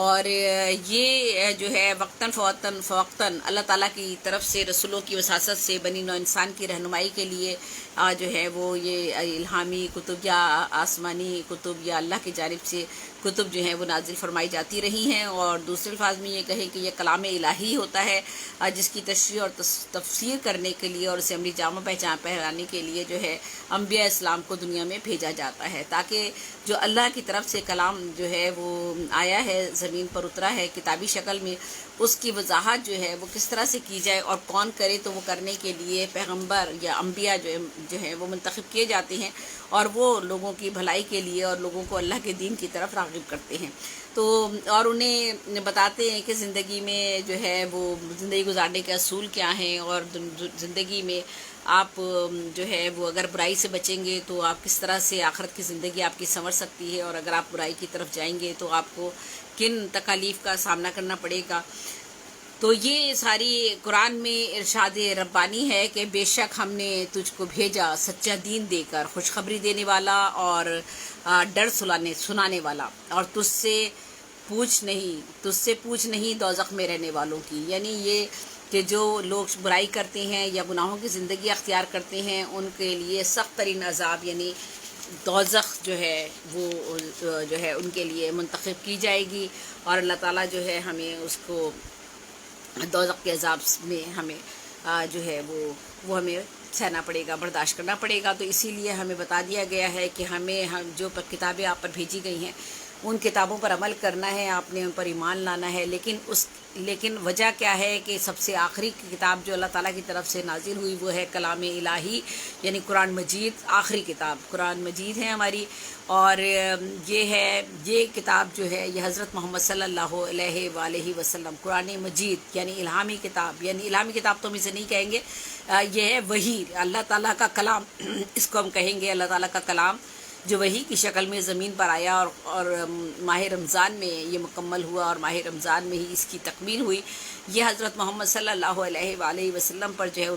اور یہ جو ہے وقتاً فوقتاً اللہ تعالیٰ کی طرف سے رسولوں کی وساست سے بنی نوع انسان کی رہنمائی کے لیے جو ہے وہ یہ الہامی کتب یا آسمانی کتب یا اللہ کی جانب سے کتب جو ہیں وہ نازل فرمائی جاتی رہی ہیں، اور دوسرے الفاظ میں یہ کہیں کہ یہ کلام الہی ہوتا ہے جس کی تشریح اور تفسیر کرنے کے لیے اور اسے عملی جامہ پہچان پہنانے کے لیے جو ہے انبیاء اسلام کو دنیا میں بھیجا جاتا ہے، تاکہ جو اللہ کی طرف سے کلام جو ہے وہ آیا ہے، زمین پر اترا ہے کتابی شکل میں، اس کی وضاحت جو ہے وہ کس طرح سے کی جائے اور کون کرے، تو وہ کرنے کے لیے پیغمبر یا انبیاء جو ہے وہ منتخب کیے جاتے ہیں، اور وہ لوگوں کی بھلائی کے لیے اور لوگوں کو اللہ کے دین کی طرف راغب کرتے ہیں، تو اور انہیں بتاتے ہیں کہ زندگی میں جو ہے وہ زندگی گزارنے کے اصول کیا ہیں، اور زندگی میں آپ جو ہے وہ اگر برائی سے بچیں گے تو آپ کس طرح سے آخرت کی زندگی آپ کی سنور سکتی ہے، اور اگر آپ برائی کی طرف جائیں گے تو آپ کو کن تکالیف کا سامنا کرنا پڑے گا۔ تو یہ ساری قرآن میں ارشاد ربانی ہے کہ بے شک ہم نے تجھ کو بھیجا سچا دین دے کر، خوشخبری دینے والا اور ڈر سنانے والا، اور تجھ سے پوچھ نہیں دوزخ میں رہنے والوں کی، یعنی یہ کہ جو لوگ برائی کرتے ہیں یا گناہوں کی زندگی اختیار کرتے ہیں ان کے لیے سخت ترین عذاب یعنی دوزخ جو ہے وہ جو ہے ان کے لیے منتخب کی جائے گی، اور اللہ تعالیٰ جو ہے ہمیں اس کو دوزخ کے عذاب میں ہمیں جو ہے وہ ہمیں سہنا پڑے گا، برداشت کرنا پڑے گا۔ تو اسی لیے ہمیں بتا دیا گیا ہے کہ ہمیں جو کتابیں آپ پر بھیجی گئی ہیں ان کتابوں پر عمل کرنا ہے، آپ نے ان پر ایمان لانا ہے، لیکن وجہ کیا ہے کہ سب سے آخری کتاب جو اللہ تعالیٰ کی طرف سے نازل ہوئی وہ ہے کلام الہی، یعنی قرآن مجید، آخری کتاب قرآن مجید ہے ہماری، اور یہ کتاب جو ہے یہ حضرت محمد صلی اللہ علیہ وآلہ وسلم، قرآن مجید یعنی الہامی کتاب تو ہم اسے نہیں کہیں گے، یہ ہے وحی، اللہ تعالیٰ کا کلام اس کو ہم کہیں گے، اللہ تعالیٰ کا کلام جو وحی کی شکل میں زمین پر آیا، اور ماہ رمضان میں یہ مکمل ہوا، اور ماہ رمضان میں ہی اس کی تکمیل ہوئی، یہ حضرت محمد صلی اللہ علیہ وآلہ وسلم پر جو ہے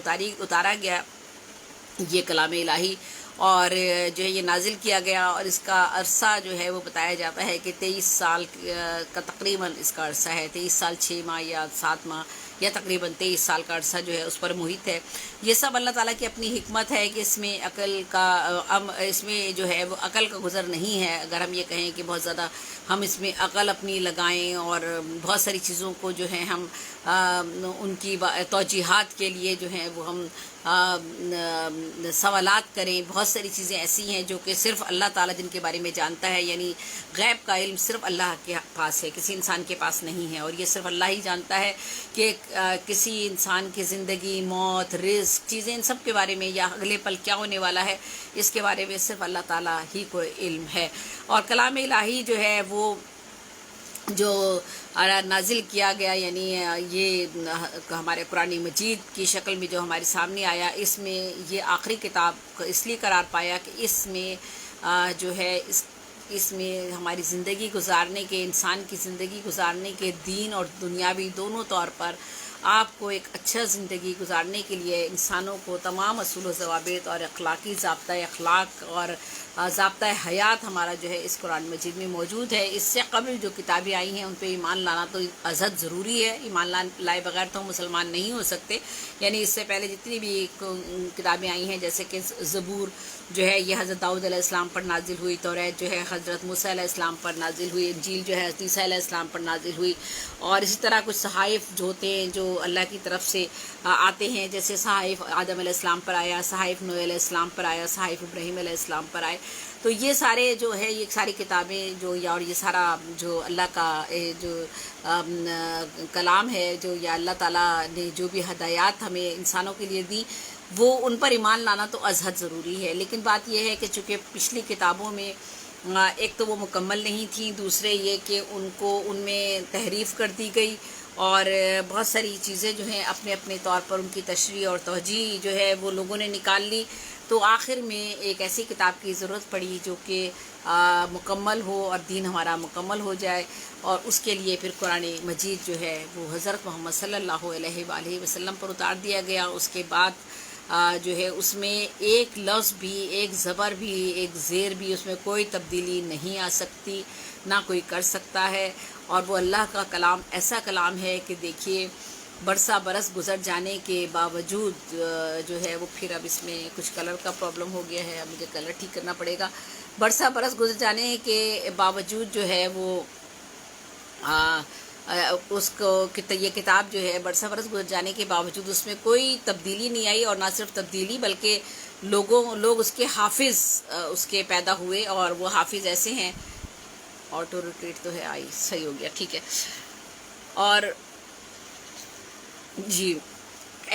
اتارا گیا یہ کلام الہی، اور جو ہے یہ نازل کیا گیا، اور اس کا عرصہ جو ہے وہ بتایا جاتا ہے کہ 23 سال کا تقریباً اس کا عرصہ ہے، 23 سال 6 ماہ یا 7 ماہ یا تقریباً 23 سال کا عرصہ جو ہے اس پر محیط ہے۔ یہ سب اللہ تعالیٰ کی اپنی حکمت ہے کہ اس میں جو ہے وہ عقل کا گزر نہیں ہے، اگر ہم یہ کہیں کہ بہت زیادہ ہم اس میں عقل اپنی لگائیں اور بہت ساری چیزوں کو جو ہے ہم ان کی توجیحات کے لیے جو ہیں وہ ہم سوالات کریں، بہت ساری چیزیں ایسی ہیں جو کہ صرف اللہ تعالیٰ جن کے بارے میں جانتا ہے، یعنی غیب کا علم صرف اللہ کے پاس ہے، کسی انسان کے پاس نہیں ہے، اور یہ صرف اللہ ہی جانتا ہے کہ کسی انسان کی زندگی، موت، رزق، چیزیں ان سب کے بارے میں یا اگلے پل کیا ہونے والا ہے اس کے بارے میں صرف اللہ تعالیٰ ہی کو علم ہے۔ اور کلام الہی جو ہے وہ جو نازل کیا گیا، یعنی یہ ہمارے قرآن مجید کی شکل میں جو ہمارے سامنے آیا، اس میں یہ آخری کتاب اس لیے قرار پایا کہ اس میں جو ہے اس میں ہماری زندگی گزارنے کے، انسان کی زندگی گزارنے کے دین اور دنیاوی دونوں طور پر آپ کو ایک اچھا زندگی گزارنے کے لیے انسانوں کو تمام اصول و ضوابط اور اخلاقی ضابطۂ اخلاق اور ضابطۂ حیات ہمارا جو ہے اس قرآن مجید میں موجود ہے۔ اس سے قبل جو کتابیں آئی ہیں ان پہ ایمان لانا تو ازحد ضروری ہے، ایمان لائے بغیر تو ہم مسلمان نہیں ہو سکتے، یعنی اس سے پہلے جتنی بھی کتابیں آئی ہیں جیسے کہ زبور جو ہے یہ حضرت داؤد علیہ السلام پر نازل ہوئی، توریت جو ہے حضرت موسیٰ علیہ السلام پر نازل ہوئی، انجیل جو ہے حضرت عیسیٰ علیہ السلام پر نازل ہوئی، اور اسی طرح کچھ صحائف جو ہوتے ہیں جو اللہ کی طرف سے آتے ہیں، جیسے صحائف آدم علیہ السلام پر آیا، صحائف نوح علیہ السلام پر آیا، صحائف ابراہیم علیہ السلام پر آئے، تو یہ سارے جو ہے یہ ساری کتابیں جو اور یہ سارا جو اللہ کا جو کلام ہے جو یا اللہ تعالیٰ نے جو بھی ہدایات ہمیں انسانوں کے لیے دی وہ ان پر ایمان لانا تو ازحد ضروری ہے، لیکن بات یہ ہے کہ چونکہ پچھلی کتابوں میں ایک تو وہ مکمل نہیں تھیں، دوسرے یہ کہ ان میں تحریف کر دی گئی، اور بہت ساری چیزیں جو ہیں اپنے اپنے طور پر ان کی تشریح اور توجیہ جو ہے وہ لوگوں نے نکال لی، تو آخر میں ایک ایسی کتاب کی ضرورت پڑی جو کہ مکمل ہو اور دین ہمارا مکمل ہو جائے، اور اس کے لیے پھر قرآن مجید جو ہے وہ حضرت محمد صلی اللہ علیہ وآلہ وسلم پر اتار دیا گیا۔ اس کے بعد جو ہے اس میں ایک لفظ بھی، ایک زبر بھی، ایک زیر بھی اس میں کوئی تبدیلی نہیں آ سکتی، نہ کوئی کر سکتا ہے۔ اور وہ اللہ کا کلام ایسا کلام ہے کہ دیکھیے برسا برس گزر جانے کے باوجود جو ہے وہ پھر اب اس میں کچھ کلر کا پرابلم ہو گیا ہے، اب مجھے کلر ٹھیک کرنا پڑے گا۔ برسا برس گزر جانے کے باوجود جو ہے وہ اس کو یہ کتاب جو ہے برسا برس گزر جانے کے باوجود اس میں کوئی تبدیلی نہیں آئی، اور نہ صرف تبدیلی بلکہ لوگ اس کے حافظ اس کے پیدا ہوئے، اور وہ حافظ ایسے ہیں، آٹو روٹیٹ تو ہے، آئی صحیح ہو گیا، ٹھیک ہے۔ اور جی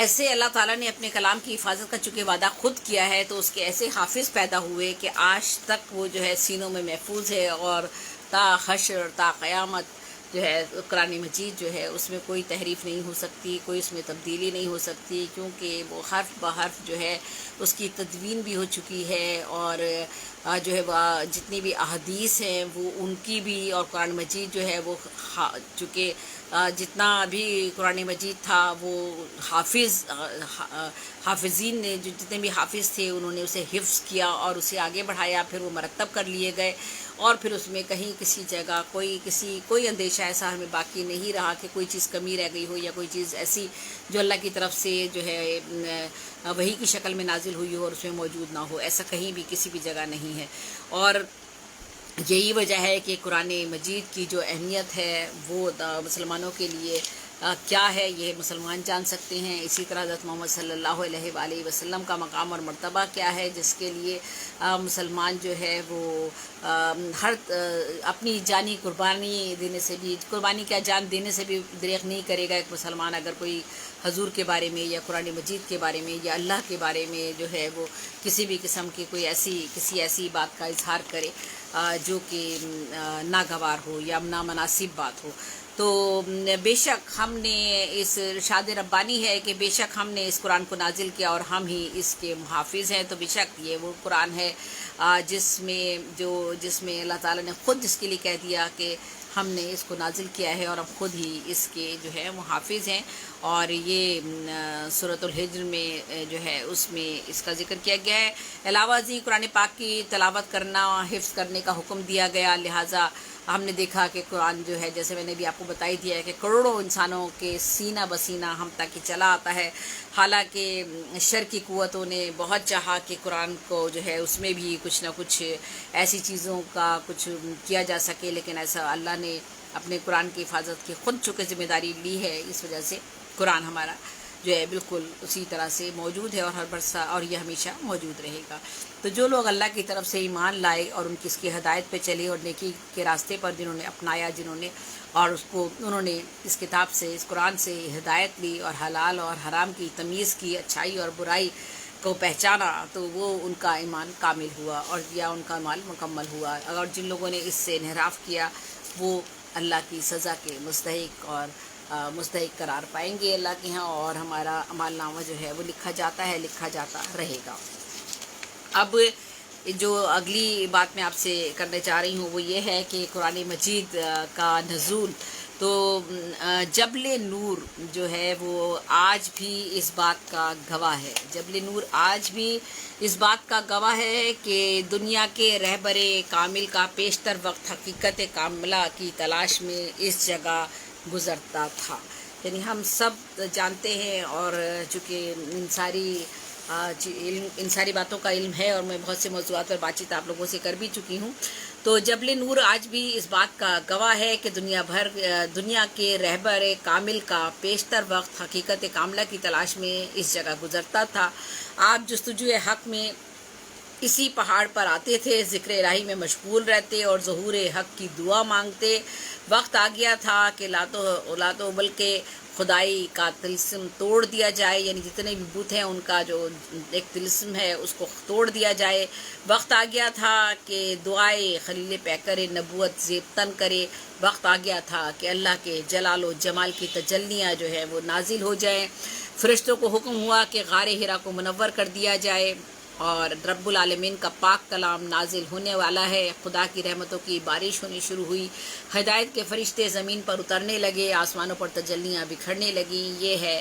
ایسے اللہ تعالیٰ نے اپنے کلام کی حفاظت کا چونکہ وعدہ خود کیا ہے، تو اس کے ایسے حافظ پیدا ہوئے کہ آج تک وہ جو ہے سینوں میں محفوظ ہے، اور تا حشر تا قیامت جو ہے قرآن مجید جو ہے اس میں کوئی تحریف نہیں ہو سکتی، کوئی اس میں تبدیلی نہیں ہو سکتی، کیونکہ وہ حرف بحرف جو ہے اس کی تدوین بھی ہو چکی ہے، اور جو ہے وہ جتنی بھی احادیث ہیں وہ ان کی بھی، اور قرآن مجید جو ہے وہ چونکہ جتنا بھی قرآن مجید تھا وہ حافظین نے، جو جتنے بھی حافظ تھے انہوں نے اسے حفظ کیا اور اسے آگے بڑھایا، پھر وہ مرتب کر لیے گئے، اور پھر اس میں کہیں کسی جگہ کوئی اندیشہ ایسا ہمیں باقی نہیں رہا کہ کوئی چیز کمی رہ گئی ہو، یا کوئی چیز ایسی جو اللہ کی طرف سے جو ہے وحی کی شکل میں نازل ہوئی ہو اور اس میں موجود نہ ہو، ایسا کہیں بھی کسی بھی جگہ نہیں ہے۔ اور یہی وجہ ہے کہ قرآن مجید کی جو اہمیت ہے وہ مسلمانوں کے لیے کیا ہے، یہ مسلمان جان سکتے ہیں۔ اسی طرح حضرت محمد صلی اللہ علیہ وآلہ وسلم کا مقام اور مرتبہ کیا ہے، جس کے لیے مسلمان جو ہے وہ ہر اپنی جانی قربانی دینے سے بھی، قربانی کیا جان دینے سے بھی دریغ نہیں کرے گا ایک مسلمان، اگر کوئی حضور کے بارے میں یا قرآن مجید کے بارے میں یا اللہ کے بارے میں جو ہے وہ کسی بھی قسم کی کسی ایسی بات کا اظہار کرے جو کہ ناگوار ہو یا نامناسب بات ہو۔ تو بے شک ہم نے اس ارشاد ربانی ہے کہ بے شک ہم نے اس قرآن کو نازل کیا اور ہم ہی اس کے محافظ ہیں، تو بے شک یہ وہ قرآن ہے جس میں اللہ تعالیٰ نے خود جس کے لیے کہہ دیا کہ ہم نے اس کو نازل کیا ہے اور ہم خود ہی اس کے جو ہے محافظ ہیں۔ اور یہ سورۃ الحجر میں جو ہے اس میں اس کا ذکر کیا گیا ہے۔ علاوہ ازیں قرآن پاک کی تلاوت کرنا، حفظ کرنے کا حکم دیا گیا، لہٰذا ہم نے دیکھا کہ قرآن جو ہے جیسے میں نے بھی آپ کو بتائی دیا ہے کہ کروڑوں انسانوں کے سینہ بسینہ ہم تک چلا آتا ہے۔ حالانکہ شر کی قوتوں نے بہت چاہا کہ قرآن کو جو ہے اس میں بھی کچھ نہ کچھ ایسی چیزوں کا کچھ کیا جا سکے، لیکن ایسا اللہ نے اپنے قرآن کی حفاظت کی خود چونکہ ذمہ داری لی ہے، اس وجہ سے قرآن ہمارا جو ہے بالکل اسی طرح سے موجود ہے، اور ہر برسہ اور یہ ہمیشہ موجود رہے گا۔ تو جو لوگ اللہ کی طرف سے ایمان لائے اور ان کی اس کی ہدایت پہ چلے اور نیکی کے راستے پر جنہوں نے اپنایا، اور انہوں نے اس کتاب سے، اس قرآن سے ہدایت لی اور حلال اور حرام کی تمیز کی، اچھائی اور برائی کو پہچانا، تو وہ ان کا ایمان کامل ہوا اور یا ان کا ایمان مکمل ہوا۔ اور جن لوگوں نے اس سے انحراف کیا وہ اللہ کی سزا کے مستحق اور مستحق قرار پائیں گے اللہ کے ہاں، اور ہمارا اعمال نامہ جو ہے وہ لکھا جاتا ہے، لکھا جاتا رہے گا۔ اب جو اگلی بات میں آپ سے کرنے چاہ رہی ہوں وہ یہ ہے کہ قرآن مجید کا نزول، تو جبل نور جو ہے وہ آج بھی اس بات کا گواہ ہے، جبل نور آج بھی اس بات کا گواہ ہے کہ دنیا کے رہبر کامل کا پیشتر وقت حقیقت کاملہ کی تلاش میں اس جگہ گزرتا تھا۔ یعنی ہم سب جانتے ہیں، اور چونکہ ان ساری باتوں کا علم ہے اور میں بہت سے موضوعات پر بات چیت آپ لوگوں سے کر بھی چکی ہوں، تو جبل نور آج بھی اس بات کا گواہ ہے کہ دنیا کے رہبر کامل کا پیشتر وقت حقیقت کاملہ کی تلاش میں اس جگہ گزرتا تھا۔ آپ جستجو حق میں اسی پہاڑ پر آتے تھے، ذکر الہی میں مشغول رہتے اور ظہور حق کی دعا مانگتے۔ وقت آ گیا تھا کہ لاتو بلکہ خدائی کا طلسم توڑ دیا جائے، یعنی جتنے بھی بت ہیں ان کا جو ایک طلسم ہے اس کو توڑ دیا جائے۔ وقت آ گیا تھا کہ دعائے خلیل پیکر نبوت زیب تن کرے۔ وقت آ گیا تھا کہ اللہ کے جلال و جمال کی تجلیاں جو ہے وہ نازل ہو جائیں۔ فرشتوں کو حکم ہوا کہ غار حرا کو منور کر دیا جائے، اور رب العالمین کا پاک کلام نازل ہونے والا ہے۔ خدا کی رحمتوں کی بارش ہونی شروع ہوئی، ہدایت کے فرشتے زمین پر اترنے لگے، آسمانوں پر تجلیاں بکھرنے لگیں۔ یہ ہے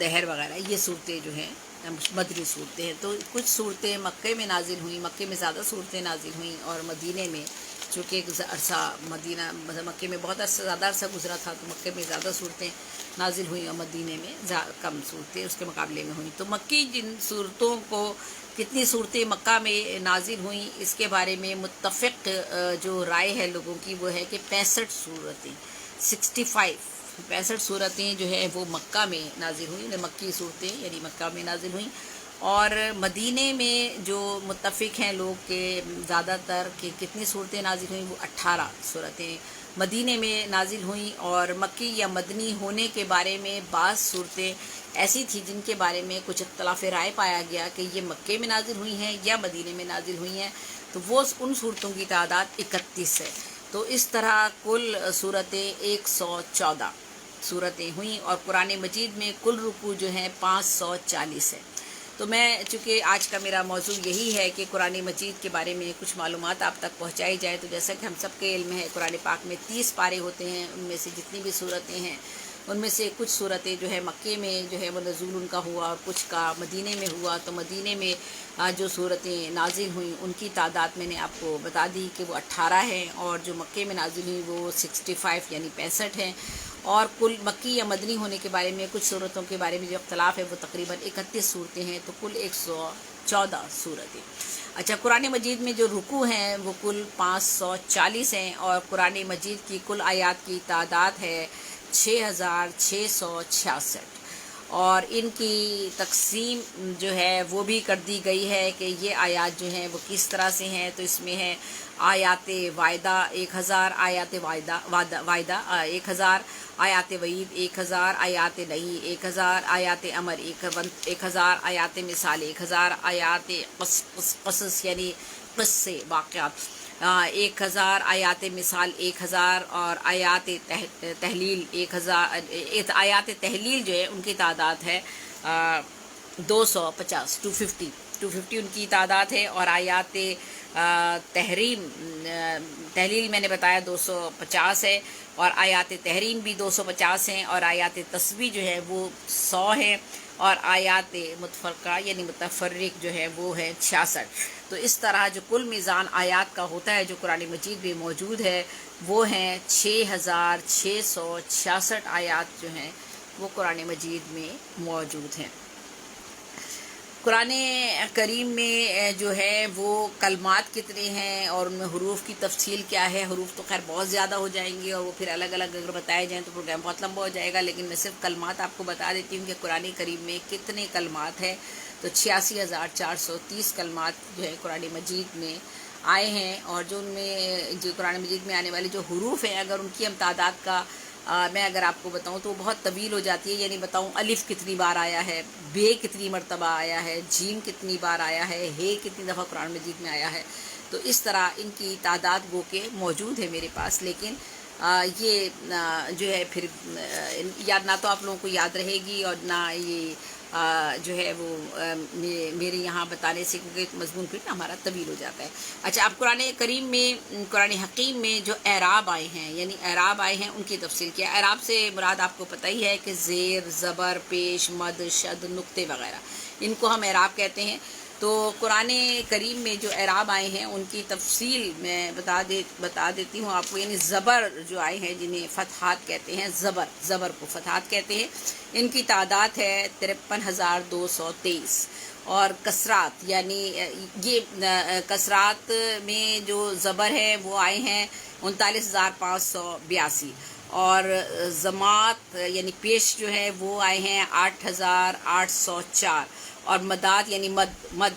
دہر وغیرہ، یہ صورتیں جو ہیں مدنی صورتیں ہیں۔ تو کچھ صورتیں مکے میں نازل ہوئیں، مکے میں زیادہ صورتیں نازل ہوئیں، اور مدینے میں چونکہ ایک عرصہ مدینہ مکے میں بہت عرصہ زیادہ عرصہ گزرا تھا، تو مکے میں زیادہ صورتیں نازل ہوئیں اور مدینے میں کم صورتیں اس کے مقابلے میں ہوئیں۔ تو مکی جن صورتوں کو کتنی صورتیں مکہ میں نازل ہوئیں اس کے بارے میں متفق جو رائے ہے لوگوں کی وہ ہے کہ 65 صورتیں 65 صورتیں جو ہے وہ مکہ میں نازل ہوئیں، مکی صورتیں یعنی مکہ میں نازل ہوئیں۔ اور مدینے میں جو متفق ہیں لوگ کہ زیادہ تر کہ کتنی صورتیں نازل ہوئیں، وہ 18 صورتیں مدینے میں نازل ہوئیں۔ اور مکی یا مدنی ہونے کے بارے میں بعض صورتیں ایسی تھیں جن کے بارے میں کچھ اختلاف رائے پایا گیا کہ یہ مکے میں نازل ہوئی ہیں یا مدینے میں نازل ہوئی ہیں، تو وہ ان صورتوں کی تعداد 31 ہے۔ تو اس طرح کل صورتیں 114 صورتیں ہوئیں، اور قرآن مجید میں کل رکوع جو ہیں 540 ہے۔ تو میں چونکہ آج کا میرا موضوع یہی ہے کہ قرآن مجید کے بارے میں کچھ معلومات آپ تک پہنچائی جائے، تو جیسا کہ ہم سب کے علم ہے قرآن پاک میں 30 پارے ہوتے ہیں، ان میں سے جتنی بھی صورتیں ہیں ان میں سے کچھ صورتیں جو ہے مکے میں جو ہے وہ نزول ان کا ہوا اور کچھ کا مدینے میں ہوا۔ تو مدینے میں جو صورتیں نازل ہوئیں ان کی تعداد میں نے آپ کو بتا دی کہ وہ 18 ہیں، اور جو مکے میں نازل ہوئی وہ 65 یعنی 65 ہیں۔ اور کل مکی یا مدنی ہونے کے بارے میں کچھ صورتوں کے بارے میں جو اختلاف ہے وہ تقریباً 31 صورتیں ہیں، تو کل 114 صورتیں۔ اچھا، قرآن مجید میں جو رکوع ہیں وہ کل 540 ہیں، اور قرآن مجید کی کل آیات کی تعداد ہے 6666، اور ان کی تقسیم جو ہے وہ بھی کر دی گئی ہے کہ یہ آیات جو ہیں وہ کس طرح سے ہیں۔ تو اس میں ہے آیات وعدہ 1000، آیات وعدہ 1000، آیات وعید 1000، آیات نہی 1000، آیات امر 1000، آیات مثال 1000، آیات قصص یعنی قصے واقعات 1000، آیات مثال 1000، اور آیات تحلیل 1000۔ آیات تحلیل جو ہے ان کی تعداد ہے 250 250 ان کی تعداد ہے، اور آیات تحلیل میں نے بتایا 250 ہے، اور آیات تحریم بھی 250 ہیں، اور آیات تسبیح جو ہے وہ 100 ہیں، اور آیات متفرقہ یعنی متفرق جو ہے وہ ہے 66۔ تو اس طرح جو کل میزان آیات کا ہوتا ہے جو قرآن مجید میں موجود ہے وہ ہیں 6666 آیات جو ہیں وہ قرآن مجید میں موجود ہیں۔ قرآن کریم میں جو ہے وہ کلمات کتنے ہیں اور ان میں حروف کی تفصیل کیا ہے۔ حروف تو خیر بہت زیادہ ہو جائیں گے اور وہ پھر الگ الگ اگر بتائے جائیں تو پروگرام بہت لمبا ہو جائے گا، لیکن میں صرف کلمات آپ کو بتا دیتی ہوں کہ قرآن کریم میں کتنے کلمات ہیں۔ تو 86,430 کلمات جو ہے قرآن مجید میں آئے ہیں، اور جو ان میں جو قرآن مجید میں آنے والے جو حروف ہیں اگر ان کی ہم تعداد کا میں اگر آپ کو بتاؤں تو بہت طویل ہو جاتی ہے۔ یعنی بتاؤں الف کتنی بار آیا ہے، بے کتنی مرتبہ آیا ہے، جیم کتنی بار آیا ہے، ہے کتنی دفعہ قرآن مجید میں آیا ہے۔ تو اس طرح ان کی تعداد گو کہ موجود ہے میرے پاس، لیکن یہ جو ہے پھر یاد نہ تو آپ لوگوں کو یاد رہے گی اور نہ یہ جو ہے وہ میرے یہاں بتانے سے، کیونکہ مضمون پھر ہمارا طویل ہو جاتا ہے۔ اچھا، اب قرآن کریم میں قرآن حکیم میں جو اعراب آئے ہیں، یعنی اعراب آئے ہیں ان کی تفصیل کیا ہے۔ اعراب سے مراد آپ کو پتہ ہی ہے کہ زیر، زبر، پیش، مد، شد، نقطے وغیرہ، ان کو ہم اعراب کہتے ہیں۔ تو قرآن کریم میں جو اعراب آئے ہیں ان کی تفصیل میں بتا دیتی ہوں آپ کو۔ یعنی زبر جو آئے ہیں جنہیں فتحات کہتے ہیں، زبر کو فتحات کہتے ہیں، ان کی تعداد ہے 53,223۔ اور کسرات یعنی یہ کسرات میں جو زبر ہے وہ آئے ہیں 39,582، اور ضمات یعنی پیش جو ہے وہ آئے ہیں 8,804، اور مداد یعنی مد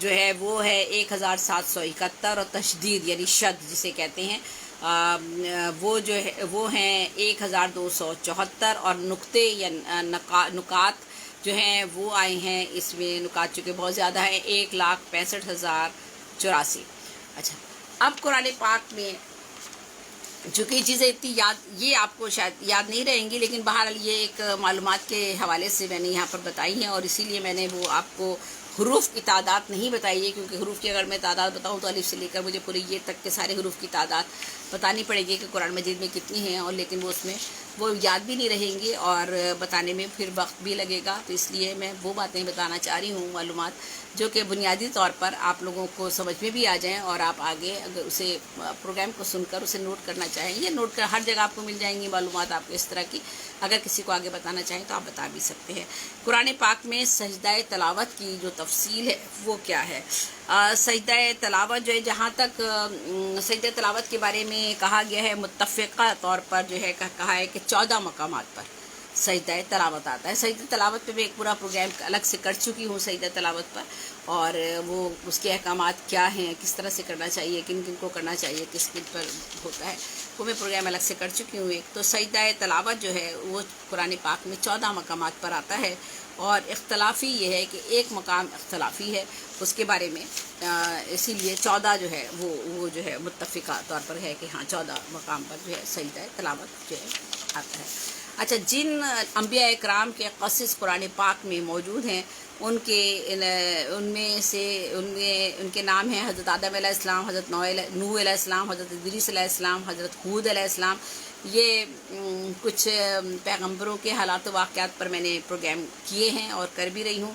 جو ہے وہ ہے 1,771، اور تشدید یعنی شد جسے کہتے ہیں وہ جو ہے وہ ہیں 1,274، اور نقطے یا نکات جو ہیں وہ آئے ہیں، اس میں نکات چونکہ بہت زیادہ ہیں 1,65,084۔ اچھا، اب قرآن پاک میں چونکہ یہ چیزیں اتنی یہ آپ کو شاید یاد نہیں رہیں گی، لیکن بہرحال یہ ایک معلومات کے حوالے سے میں نے یہاں پر بتائی ہیں، اور اسی لیے میں نے وہ آپ کو حروف کی تعداد نہیں بتائی ہے، کیونکہ حروف کی اگر میں تعداد بتاؤں تو الف سے لے کر مجھے پورے یہ تک کے سارے حروف کی تعداد بتانی پڑے گی کہ قرآن مجید میں کتنی ہیں، اور لیکن وہ اس میں وہ یاد بھی نہیں رہیں گی اور بتانے میں پھر وقت بھی لگے گا. تو اس لیے میں وہ باتیں بتانا چاہ رہی ہوں، معلومات جو کہ بنیادی طور پر آپ لوگوں کو سمجھ میں بھی آ جائیں، اور آپ آگے اگر اسے پروگرام کو سن کر اسے نوٹ کرنا چاہیں، یہ نوٹ کر ہر جگہ آپ کو مل جائیں گی معلومات آپ کو اس طرح کی. اگر کسی کو آگے بتانا چاہیں تو آپ بتا بھی سکتے ہیں. قرآن پاک میں سجدہ تلاوت کی جو تفصیل ہے وہ کیا ہے؟ سجدہ تلاوت جو ہے، جہاں تک سجدہ تلاوت کے بارے میں کہا گیا ہے، متفقہ طور پر جو ہے کہا ہے کہ 14 مقامات پر سجدہ تلاوت آتا ہے. سجدہ تلاوت پہ میں ایک پورا پروگرام الگ سے کر چکی ہوں سجدہ تلاوت پر، اور وہ اس کے احکامات کیا ہیں، کس طرح سے کرنا چاہیے، کن کن کو کرنا چاہیے، کس کن پر ہوتا ہے، وہ میں پروگرام الگ سے کر چکی ہوں. ایک تو سجدہ تلاوت جو ہے وہ قرآن پاک میں 14 مقامات پر آتا ہے، اور اختلافی یہ ہے کہ ایک مقام اختلافی ہے اس کے بارے میں، اسی لیے 14 جو ہے وہ جو ہے متفقہ طور پر ہے کہ ہاں 14 مقام پر جو ہے سجدہ تلاوت جو ہے آتا ہے. اچھا، جن انبیاء اکرام کے قصص قرآن پاک میں موجود ہیں ان کے نام ہیں حضرت آدم علیہ السلام، حضرت نوح علیہ السلام، حضرت ادریس علیہ السلام، حضرت ہود علیہ السلام. یہ کچھ پیغمبروں کے حالات و واقعات پر میں نے پروگرام کیے ہیں اور کر بھی رہی ہوں.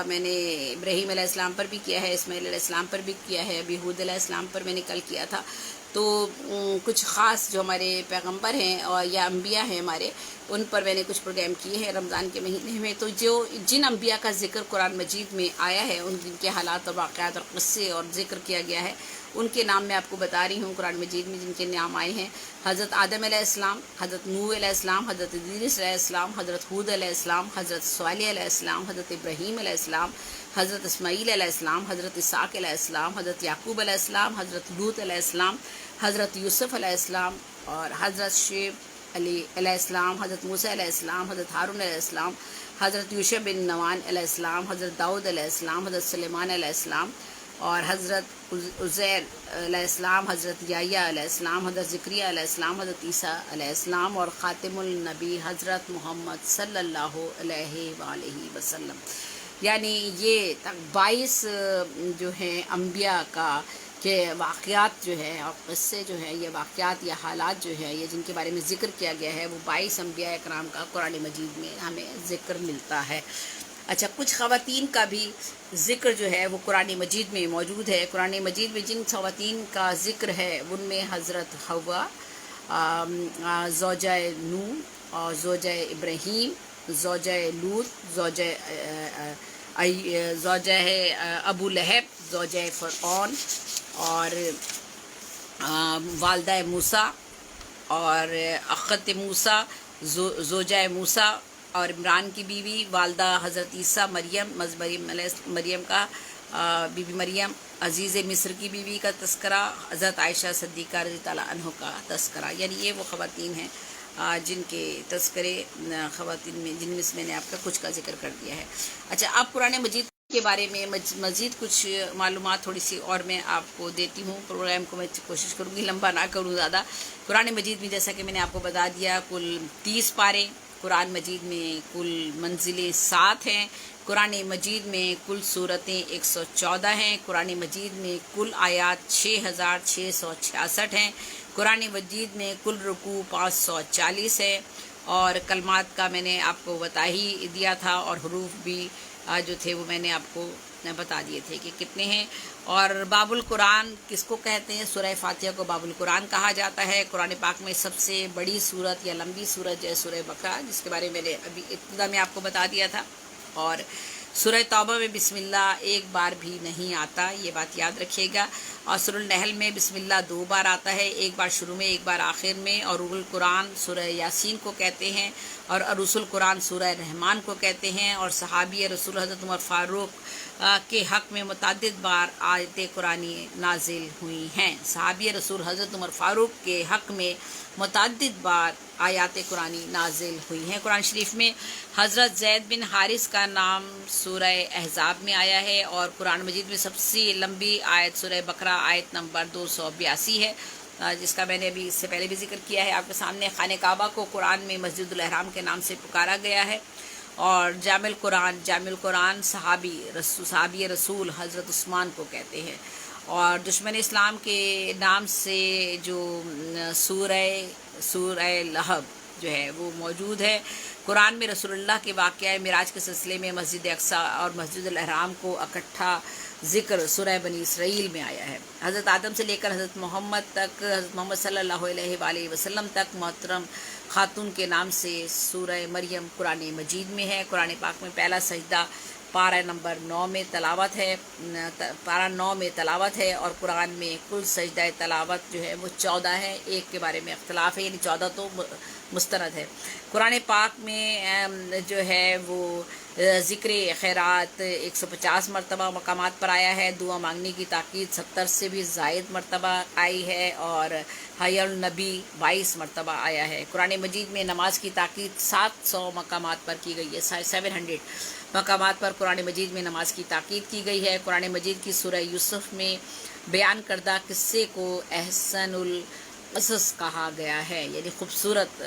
میں نے ابراہیم علیہ السلام پر بھی کیا ہے، اسماعیل علیہ السلام پر بھی کیا ہے، ابھی ہود علیہ السلام پر میں نے کل کیا تھا. تو کچھ خاص جو ہمارے پیغمبر ہیں اور یا انبیاء ہیں ہمارے، ان پر میں نے کچھ پروگرام کیے ہیں رمضان کے مہینے میں. تو جن انبیاء کا ذکر قرآن مجید میں آیا ہے، ان کے حالات اور واقعات اور قصے اور ذکر کیا گیا ہے، ان کے نام میں آپ کو بتا رہی ہوں. قرآن مجید میں جن کے نام آئے ہیں: حضرت آدم علیہ السلام، حضرت نوح علیہ السلام، حضرت ادریس علیہ السلام، حضرت ہود علیہ السلام، حضرت صالح علیہ السلام، حضرت ابراہیم علیہ السلام، حضرت اسماعیل علیہ السلام، حضرت اسحاق علیہ السلام، حضرت یعقوب علیہ السلام، حضرت لوط علیہ السلام، حضرت یوسف علیہ السلام، اور حضرت شعیب علیہ السلام، حضرت موسیٰ علیہ السلام، حضرت ہارون علیہ السلام، حضرت یوشع بن نوان علیہ السلام، حضرت داؤد علیہ السلام، حضرت سلیمان علیہ السلام، اور حضرت عزیر علیہ السلام، حضرت یحییٰ علیہ السلام، حضرت زکریا علیہ السلام، حضرت عیسیٰ علیہ السلام، اور خاتم النبی حضرت محمد صلی اللہ علیہ وآلہ وسلم. یعنی یہ 22 جو ہیں انبیاء کا کہ واقعات جو ہے اور قصے جو ہیں، یہ واقعات یا حالات جو ہے یہ جن کے بارے میں ذکر کیا گیا ہے، وہ 22 انبیاء اکرام کا قرآن مجید میں ہمیں ذکر ملتا ہے. اچھا، کچھ خواتین کا بھی ذکر جو ہے وہ قرآن مجید میں موجود ہے. قرآن مجید میں جن خواتین کا ذکر ہے ان میں حضرت حوا، زوجہ نوح، اور زوجہ ابراہیم، زوجہ لوط، زوجہ ابو لہب، زوجہ فرعون، اور والدہ موسیٰ، اور اخت موسیٰ، زوجہ موسیٰ، اور عمران کی بیوی، والدہ حضرت عیسیٰ، مریم کا بی بی مریم، عزیز مصر کی بیوی کا تذکرہ، حضرت عائشہ صدیقہ رضی اللہ عنہ کا تذکرہ. یعنی یہ وہ خواتین ہیں جن کے تذکرے خواتین میں، جن میں سے میں نے آپ کا کچھ کا ذکر کر دیا ہے. اچھا، اب قرآن مجید کے بارے میں مزید کچھ معلومات تھوڑی سی اور میں آپ کو دیتی ہوں. پروگرام کو میں کوشش کروں گی لمبا نہ کروں زیادہ. قرآن مجید میں جیسا کہ میں نے آپ کو بتا دیا کل 30 پارے، قرآن مجید میں کل منزلیں 7 ہیں، قرآن مجید میں کل صورتیں 114 ہیں، قرآن مجید میں کل آیات 6666 ہیں، قرآن مجید میں کل رکوع 540 ہے، اور کلمات کا میں نے آپ کو بتا ہی دیا تھا، اور حروف بھی جو تھے وہ میں نے آپ کو بتا دیے تھے کہ کتنے ہیں. اور باب القرآن کس کو کہتے ہیں؟ سورہ فاتحہ کو باب القرآن کہا جاتا ہے. قرآن پاک میں سب سے بڑی سورت یا لمبی سورت جو ہے سورہ بقرہ، جس کے بارے میں نے ابھی ابتدا میں آپ کو بتا دیا تھا. اور سورہ توبہ میں بسم اللہ ایک بار بھی نہیں آتا، یہ بات یاد رکھیے گا. اور سورہ النحل میں بسم اللہ 2 بار آتا ہے، ایک بار شروع میں، ایک بار آخر میں. اور روح القرآن سورہ یاسین کو کہتے ہیں، اور عروس القرآن سورہ رحمان کو کہتے ہیں. اور صحابی رسول حضرت عمر فاروق کے حق میں متعدد بار آیت قرآنی نازل ہوئی ہیں. صحابی رسول حضرت عمر فاروق کے حق میں متعدد بار آیات قرآنی نازل ہوئی ہیں. قرآن شریف میں حضرت زید بن حارث کا نام سورہ احزاب میں آیا ہے، اور قرآن مجید میں سب سے لمبی آیت سورہ بقرہ آیت نمبر 282 ہے، جس کا میں نے ابھی اس سے پہلے بھی ذکر کیا ہے آپ کے سامنے. خانہ کعبہ کو قرآن میں مسجد الحرام کے نام سے پکارا گیا ہے. اور جامع القرآن صحابی رسول حضرت عثمان کو کہتے ہیں۔ اور دشمن اسلام کے نام سے جو سورہ لہب جو ہے وہ موجود ہے۔ قرآن میں رسول اللہ کے واقعہ معراج کے سلسلے میں مسجد اقصی اور مسجد الحرام کو اکٹھا ذکر سورہ بنی اسرائیل میں آیا ہے۔ حضرت آدم سے لے کر حضرت محمد صلی اللہ علیہ وآلہ وسلم تک محترم خاتون کے نام سے سورہ مریم قرآن مجید میں ہے۔ قرآن پاک میں پہلا سجدہ پارہ نمبر 9 میں تلاوت ہے اور قرآن میں کل سجدہ تلاوت جو ہے وہ 14 ہے، ایک کے بارے میں اختلاف ہے، یعنی 14 تو مستند ہے۔ قرآن پاک میں جو ہے وہ ذکر خیرات 150 مرتبہ مقامات پر آیا ہے، دعا مانگنے کی تاکید 70 سے بھی زائد مرتبہ آئی ہے اور حی النبی 22 مرتبہ آیا ہے۔ قرآن مجید میں نماز کی تاکید 700 مقامات پر کی گئی ہے، 700 مقامات پر قرآن مجید میں نماز کی تاکید کی گئی ہے۔ قرآن مجید کی سورہ یوسف میں بیان کردہ قصے کو احسن القصص کہا گیا ہے، یعنی خوبصورت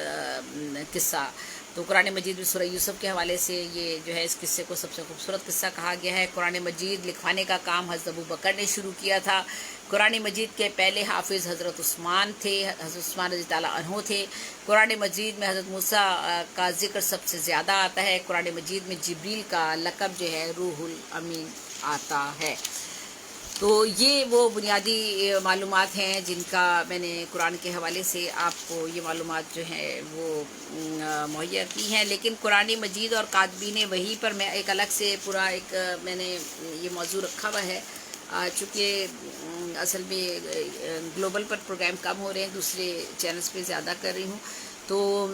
قصہ۔ تو قرآن مجید میں سورہ یوسف کے حوالے سے یہ جو ہے اس قصے کو سب سے خوبصورت قصہ کہا گیا ہے۔ قرآن مجید لکھوانے کا کام حضرت ابوبکر نے شروع کیا تھا۔ قرآن مجید کے پہلے حافظ حضرت عثمان تھے، حضرت عثمان رضی اللہ عنہ تھے۔ قرآن مجید میں حضرت موسیٰ کا ذکر سب سے زیادہ آتا ہے۔ قرآن مجید میں جبریل کا لقب جو ہے روح الامین آتا ہے۔ تو یہ وہ بنیادی معلومات ہیں جن کا میں نے قرآن کے حوالے سے آپ کو یہ معلومات جو ہیں وہ مہیا کی ہیں۔ لیکن قرآن مجید اور کاتبین وحی پر میں ایک الگ سے پورا ایک میں نے یہ موضوع رکھا ہوا ہے، چونکہ اصل میں گلوبل پر پروگرام کم ہو رہے ہیں، دوسرے چینلز پہ زیادہ کر رہی ہوں۔ تو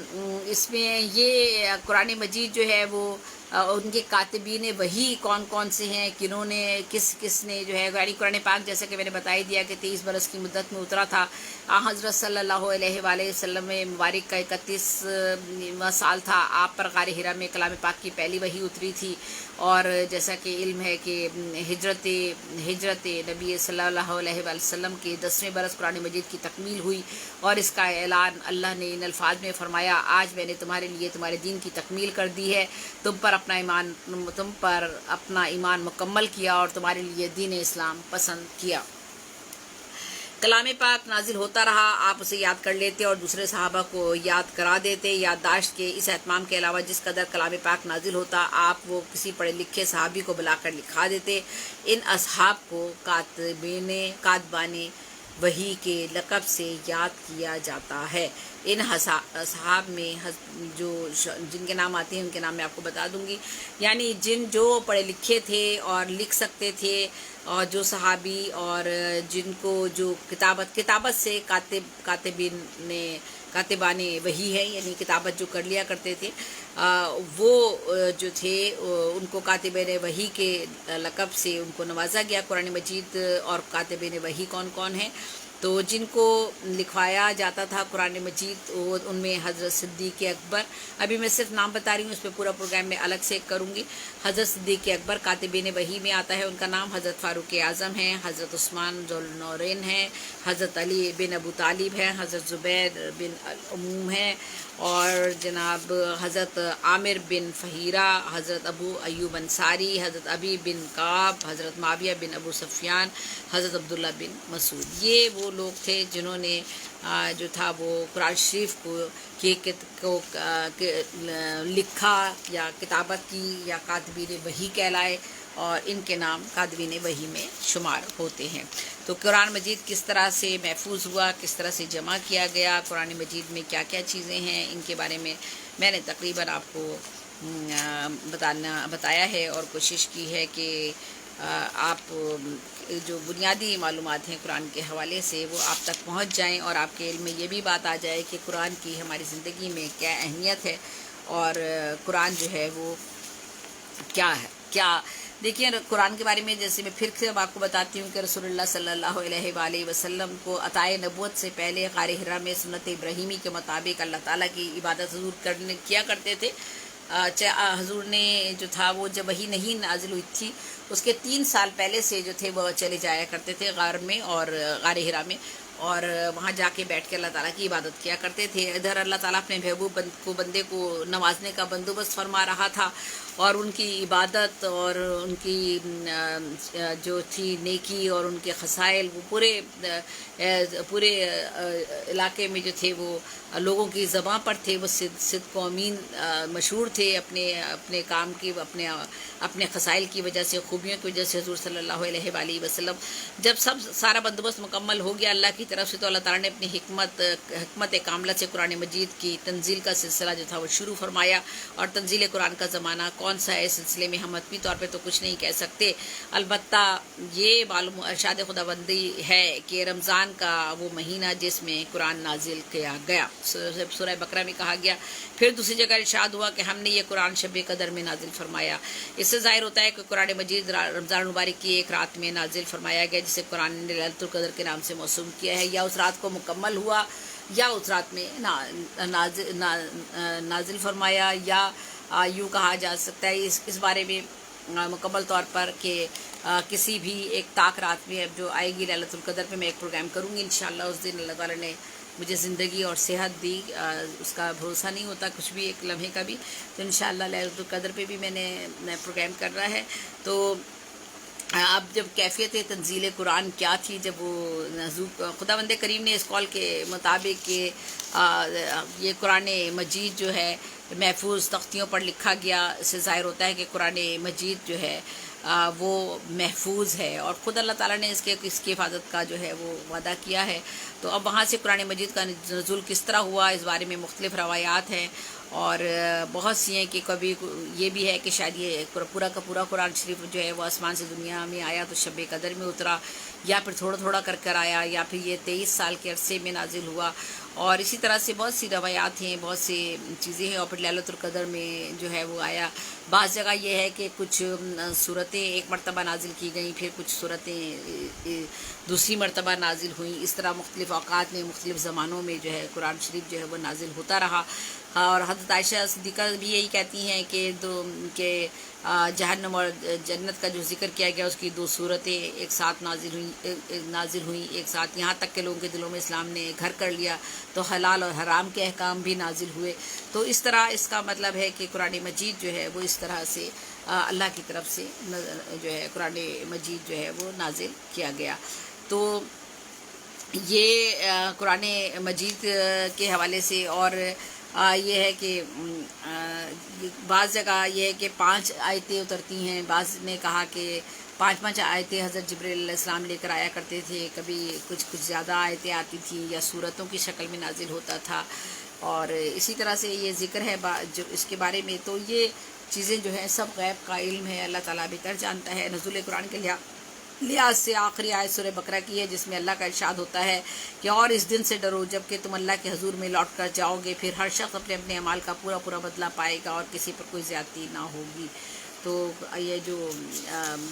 اس میں یہ قرآن مجید جو ہے وہ ان کے کاتبین وحی کون کون سے ہیں، کنہوں نے کس نے جو ہے، یعنی قرآن پاک جیسا کہ میں نے بتا ہی دیا کہ 23 برس کی مدت میں اترا تھا۔ حضرت صلی اللہ علیہ وآلہ وسلم مبارک کا 31واں سال تھا۔ آپ پر غار حرا میں کلام پاک کی پہلی وحی اتری تھی، اور جیسا کہ علم ہے کہ ہجرت نبی صلی اللہ علیہ وآلہ وسلم کے 10ویں برس قرآن مجید کی تکمیل ہوئی، اور اس کا اعلان اللہ نے ان الفاظ میں فرمایا، آج میں نے تمہارے لیے تمہارے دین کی تکمیل کر دی ہے، تم پر اپنا ایمان مکمل کیا اور تمہارے لیے دین اسلام پسند کیا۔ کلام پاک نازل ہوتا رہا، آپ اسے یاد کر لیتے اور دوسرے صحابہ کو یاد کرا دیتے۔ یادداشت کے اس اہتمام کے علاوہ جس قدر کلام پاک نازل ہوتا، آپ وہ کسی پڑھے لکھے صحابی کو بلا کر لکھا دیتے۔ ان اصحاب کو کاتبان وحی کے لقب سے یاد کیا جاتا ہے۔ ان اصحاب میں جن کے نام آتے ہیں ان کے نام میں آپ کو بتا دوں گی، یعنی جو پڑھے لکھے تھے اور لکھ سکتے تھے، اور جو صحابی اور جن کو جو کتابت سے کاتبان وحی ہے، یعنی کتابت جو کر لیا کرتے تھے، وہ جو تھے ان کو کاتبان وحی کے لقب سے ان کو نوازا گیا۔ قرآن مجید اور کاتبان وحی کون کون ہیں؟ تو جن کو لکھوایا جاتا تھا قرآن مجید، ان میں حضرت صدیق اکبر، ابھی میں صرف نام بتا رہی ہوں، اس پہ پورا پروگرام میں الگ سے کروں گی۔ حضرت صدیق اکبر کاتبین وحی میں آتا ہے، ان کا نام حضرت فاروق اعظم ہیں، حضرت عثمان ذوالنورین ہیں، حضرت علی بن ابو طالب ہیں، حضرت زبیر بن العموم ہیں، اور جناب حضرت عامر بن فہیرہ، حضرت ابو ایوب انصاری، حضرت ابی بن کعب، حضرت معاویہ بن ابو سفیان، حضرت عبداللہ بن مسعود۔ یہ وہ لوگ تھے جنہوں نے جو تھا وہ قرآن شریف کو لکھا یا کتابت کی یا کاتبین وحی کہلائے، اور ان کے نام کاتبین وحی میں شمار ہوتے ہیں۔ تو قرآن مجید کس طرح سے محفوظ ہوا، کس طرح سے جمع کیا گیا، قرآن مجید میں کیا کیا چیزیں ہیں، ان کے بارے میں میں نے تقریباً آپ کو بتایا ہے، اور کوشش کی ہے کہ آپ جو بنیادی معلومات ہیں قرآن کے حوالے سے وہ آپ تک پہنچ جائیں، اور آپ کے علم میں یہ بھی بات آ جائے کہ قرآن کی ہماری زندگی میں کیا اہمیت ہے، اور قرآن جو ہے وہ کیا ہے۔ دیکھیے قرآن کے بارے میں جیسے میں پھر سے آپ کو بتاتی ہوں کہ رسول اللہ صلی اللہ علیہ وآلہ وسلم کو عطائے نبوت سے پہلے غار حرا میں سنت ابراہیمی کے مطابق اللہ تعالیٰ کی عبادت حضور کیا کرتے تھے۔ حضور نے جو تھا وہ جب وحی نہیں نازل ہوئی تھی اس کے 3 سال پہلے سے جو تھے وہ چلے جایا کرتے تھے غار میں اور غار حرا میں، اور وہاں جا کے بیٹھ کے اللہ تعالیٰ کی عبادت کیا کرتے تھے. ادھر اللہ تعالیٰ اپنے محبوب بندے کو نوازنے کا بندوبست فرما رہا تھا، اور ان کی عبادت اور ان کی جو تھی نیکی اور ان کے خصائل وہ پورے علاقے میں جو تھے وہ لوگوں کی زباں پر تھے. وہ صدق و امین مشہور تھے اپنے کام کی، اپنے خصائل کی وجہ سے، خوبیوں کی وجہ سے. حضور صلی اللہ علیہ وآلہ وسلم جب سارا بندوبست مکمل ہو گیا اللہ کی طرف سے، تو اللہ تعالیٰ نے اپنی حکمت کاملہ سے قرآن مجید کی تنزیل کا سلسلہ جو تھا وہ شروع فرمایا. اور تنزیل قرآن کا زمانہ کون سا ہے، اس سلسلے میں ہم حتمی طور پہ تو کچھ نہیں کہہ سکتے. البتہ یہ معلوم ارشاد خداوندی ہے کہ رمضان کا وہ مہینہ جس میں قرآن نازل کیا گیا. سورہ بقرہ میں کہا گیا. پھر دوسری جگہ ارشاد ہوا کہ ہم نے یہ قرآن شب قدر میں نازل فرمایا. اس سے ظاہر ہوتا ہے کہ قرآن مجید رمضان المبارک کی ایک رات میں نازل فرمایا گیا، جسے قرآن نے لیلۃ القدر کے نام سے موسوم کیا ہے. یا اس رات کو مکمل ہوا، یا اس رات میں نازل فرمایا، یا یوں کہا جا سکتا ہے اس بارے میں مکمل طور پر کہ کسی بھی ایک طاق رات میں اب جو آئے گی لیلۃ القدر پہ میں ایک پروگرام کروں گی انشاءاللہ. اس دن اللہ تعالیٰ نے مجھے زندگی اور صحت دی، اس کا بھروسہ نہیں ہوتا کچھ بھی ایک لمحے کا بھی. تو انشاءاللہ لیلۃ القدر پہ بھی میں نے پروگرام کرنا ہے. تو اب جب کیفیت تنزیل قرآن کیا تھی، جب وہ خداوند کریم نے اس قول کے مطابق کہ یہ قرآن مجید جو ہے محفوظ تختیوں پر لکھا گیا، اس سے ظاہر ہوتا ہے کہ قرآن مجید جو ہے وہ محفوظ ہے، اور خود اللہ تعالیٰ نے اس کی حفاظت کا جو ہے وہ وعدہ کیا ہے. تو اب وہاں سے قرآن مجید کا نزول کس طرح ہوا، اس بارے میں مختلف روایات ہیں، اور بہت سی ہیں کہ کبھی یہ بھی ہے کہ شاید یہ پورا کا پورا قرآن شریف جو ہے وہ آسمان سے دنیا میں آیا تو شب قدر میں اترا، یا پھر تھوڑا تھوڑا کر آیا، یا پھر یہ 23 سال کے عرصے میں نازل ہوا. اور اسی طرح سے بہت سی روایات ہیں، بہت سی چیزیں ہیں. اور پھر لیلۃ القدر میں جو ہے وہ آیا. بعض جگہ یہ ہے کہ کچھ صورتیں ایک مرتبہ نازل کی گئیں، پھر کچھ صورتیں دوسری مرتبہ نازل ہوئیں. اس طرح مختلف اوقات میں مختلف زمانوں میں جو ہے قرآن شریف جو ہے وہ نازل ہوتا رہا. اور حضرت عائشہ صدیقہ بھی یہی کہتی ہیں کہ جہنم اور جنت کا جو ذکر کیا گیا اس کی 2 صورتیں ایک ساتھ نازل ہوئیں ایک ساتھ، یہاں تک کہ لوگوں کے دلوں میں اسلام نے گھر کر لیا تو حلال اور حرام کے احکام بھی نازل ہوئے. تو اس طرح اس کا مطلب ہے کہ قرآن مجید جو ہے وہ اس طرح سے اللہ کی طرف سے جو ہے قرآن مجید جو ہے وہ نازل کیا گیا. تو یہ قرآن مجید کے حوالے سے. اور یہ ہے کہ بعض جگہ یہ ہے کہ 5 آیتیں اترتی ہیں، بعض نے کہا کہ 5 آیتیں حضرت جبریل علیہ السلام لے کر آیا کرتے تھے، کبھی کچھ زیادہ آیتیں آتی تھیں یا صورتوں کی شکل میں نازل ہوتا تھا. اور اسی طرح سے یہ ذکر ہے جو اس کے بارے میں. تو یہ چیزیں جو ہیں سب غیب کا علم ہے، اللہ تعالیٰ بہتر جانتا ہے. نزول قرآن کے لحاظ سے آخری آیت سورہ بقرہ کی ہے، جس میں اللہ کا ارشاد ہوتا ہے کہ اور اس دن سے ڈرو جب کہ تم اللہ کے حضور میں لوٹ کر جاؤ گے، پھر ہر شخص اپنے اپنے اعمال کا پورا بدلہ پائے گا اور کسی پر کوئی زیادتی نہ ہوگی. تو یہ جو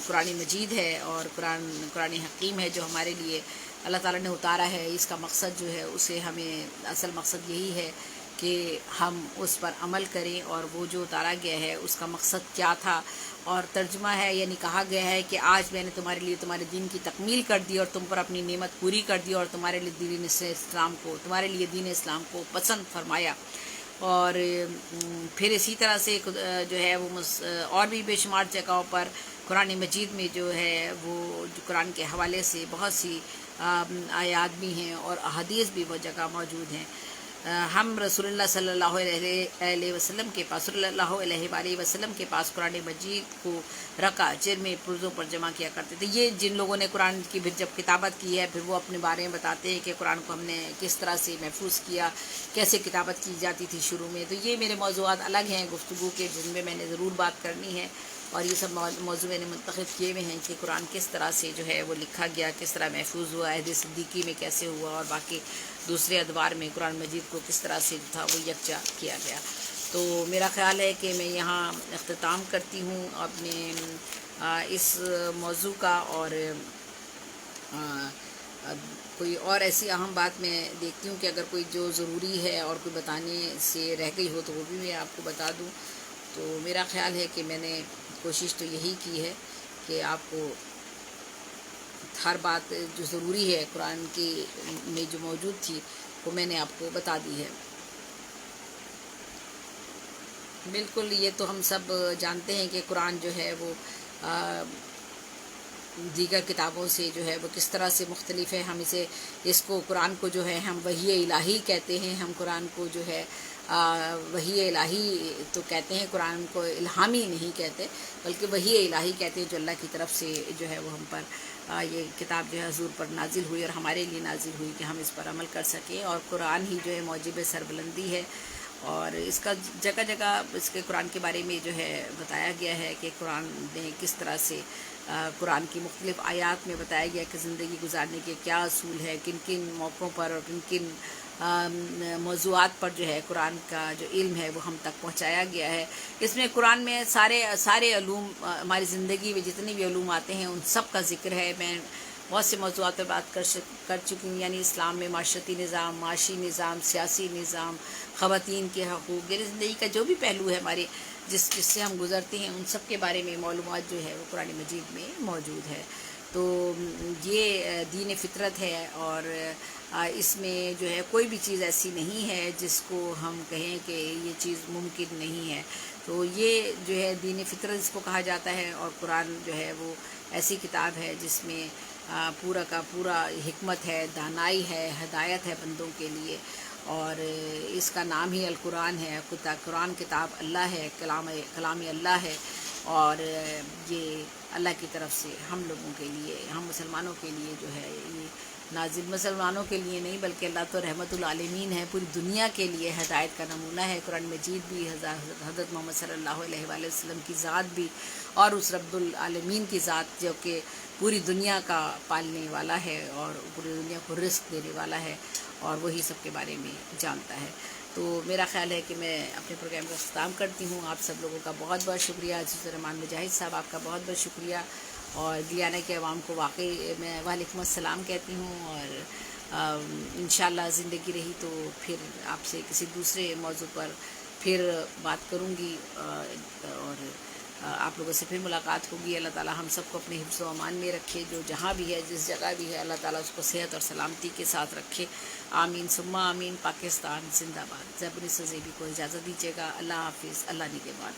قرآن مجید ہے اور قرآن حکیم ہے جو ہمارے لیے اللہ تعالیٰ نے اتارا ہے، اس کا مقصد جو ہے اسے ہمیں اصل مقصد یہی ہے کہ ہم اس پر عمل کریں. اور وہ جو اتارا گیا ہے اس کا مقصد کیا تھا، اور ترجمہ ہے یعنی کہا گیا ہے کہ آج میں نے تمہارے لیے تمہارے دین کی تکمیل کر دی اور تم پر اپنی نعمت پوری کر دی اور تمہارے لیے دین اسلام کو پسند فرمایا. اور پھر اسی طرح سے جو ہے وہ اور بھی بے شمار جگہوں پر قرآن مجید میں جو ہے وہ قرآن کے حوالے سے بہت سی آیات بھی ہیں اور احادیث بھی وہ جگہ موجود ہیں. ہم رسول اللہ صلی اللہ علیہ وسلم کے پاس قرآن مجید کو رقع میں پرزوں پر جمع کیا کرتے تھے. یہ جن لوگوں نے قرآن کی جب کتابت کی ہے پھر وہ اپنے بارے میں بتاتے ہیں کہ قرآن کو ہم نے کس طرح سے محفوظ کیا، کیسے کتابت کی جاتی تھی شروع میں. تو یہ میرے موضوعات الگ ہیں گفتگو کے، جن میں نے ضرور بات کرنی ہے. اور یہ سب موضوع میں نے منتخب کیے ہوئے ہیں کہ قرآن کس طرح سے جو ہے وہ لکھا گیا، کس طرح محفوظ ہوا، عہد صدیقی میں کیسے ہوا، اور باقی دوسرے ادوار میں قرآن مجید کو کس طرح سے تھا وہ یکجا کیا گیا. تو میرا خیال ہے کہ میں یہاں اختتام کرتی ہوں اپنے اس موضوع کا. اور کوئی اور ایسی اہم بات میں دیکھتی ہوں کہ اگر کوئی جو ضروری ہے اور کوئی بتانے سے رہ گئی ہو تو وہ بھی میں آپ کو بتا دوں. تو میرا خیال ہے کہ میں نے کوشش تو یہی کی ہے کہ آپ کو ہر بات جو ضروری ہے قرآن کی میں جو موجود تھی وہ میں نے آپ کو بتا دی ہے۔ بالکل، یہ تو ہم سب جانتے ہیں کہ قرآن جو ہے وہ دیگر کتابوں سے جو ہے وہ کس طرح سے مختلف ہے۔ ہم اس کو قرآن کو جو ہے ہم وحی الہی کہتے ہیں۔ ہم قرآن کو جو ہے وحی الہی تو کہتے ہیں، قرآن کو الہامی نہیں کہتے بلکہ وحی الہی کہتے ہیں، جو اللہ کی طرف سے جو ہے وہ ہم پر یہ کتاب جو ہے حضور پر نازل ہوئی اور ہمارے لیے نازل ہوئی کہ ہم اس پر عمل کر سکیں۔ اور قرآن ہی جو ہے موجب سربلندی ہے، اور اس کا جگہ جگہ اس کے قرآن کے بارے میں جو ہے بتایا گیا ہے کہ قرآن نے کس طرح سے قرآن کی مختلف آیات میں بتایا گیا کہ زندگی گزارنے کے کیا اصول ہے، کن کن موقعوں پر اور کن کن موضوعات پر جو ہے قرآن کا جو علم ہے وہ ہم تک پہنچایا گیا ہے۔ اس میں قرآن میں سارے علوم، ہماری زندگی میں جتنے بھی علوم آتے ہیں ان سب کا ذکر ہے۔ میں بہت سے موضوعات پر بات کر چکی ہوں، یعنی اسلام میں معاشرتی نظام، معاشی نظام، سیاسی نظام، خواتین کے حقوق، یعنی زندگی کا جو بھی پہلو ہے ہمارے جس سے ہم گزرتے ہیں ان سب کے بارے میں معلومات جو ہے وہ قرآن مجید میں موجود ہے۔ تو یہ دین فطرت ہے، اور اس میں جو ہے کوئی بھی چیز ایسی نہیں ہے جس کو ہم کہیں کہ یہ چیز ممکن نہیں ہے۔ تو یہ جو ہے دین فطرت اس کو کہا جاتا ہے، اور قرآن جو ہے وہ ایسی کتاب ہے جس میں پورا کا پورا حکمت ہے، دانائی ہے، ہدایت ہے بندوں کے لیے۔ اور اس کا نام ہی القرآن ہے۔ قرآن کتاب اللہ ہے، کلام اللہ ہے، اور یہ اللہ کی طرف سے ہم لوگوں کے لیے، ہم مسلمانوں کے لیے جو ہے یہ نازل، مسلمانوں کے لیے نہیں بلکہ اللہ تو رحمت العالمین ہے، پوری دنیا کے لیے ہدایت کا نمونہ ہے۔ قرآن مجید بھی حضرت محمد صلی اللہ علیہ وآلہ وسلم کی ذات بھی، اور اس رب العالمین کی ذات جو کہ پوری دنیا کا پالنے والا ہے اور پوری دنیا کو رزق دینے والا ہے، اور وہی سب کے بارے میں جانتا ہے۔ تو میرا خیال ہے کہ میں اپنے پروگرام کا اختتام کرتی ہوں۔ آپ سب لوگوں کا بہت بہت شکریہ۔ عزیز الرحمان مجاہد صاحب، آپ کا بہت بہت شکریہ، اور گلیانہ کے عوام کو واقعی میں وعلیکم السلام کہتی ہوں، اور انشاءاللہ زندگی رہی تو پھر آپ سے کسی دوسرے موضوع پر پھر بات کروں گی، اور آپ لوگوں سے پھر ملاقات ہوگی۔ اللہ تعالی ہم سب کو اپنے حفظ و امان میں رکھے، جو جہاں بھی ہے، جس جگہ بھی ہے، اللہ تعالیٰ اس کو صحت اور سلامتی کے ساتھ رکھے، آمین ثم آمین۔ پاکستان زندہ باد۔ زبری سے زیبی کو اجازت دیجیے گا۔ اللہ حافظ، اللہ نگہبان۔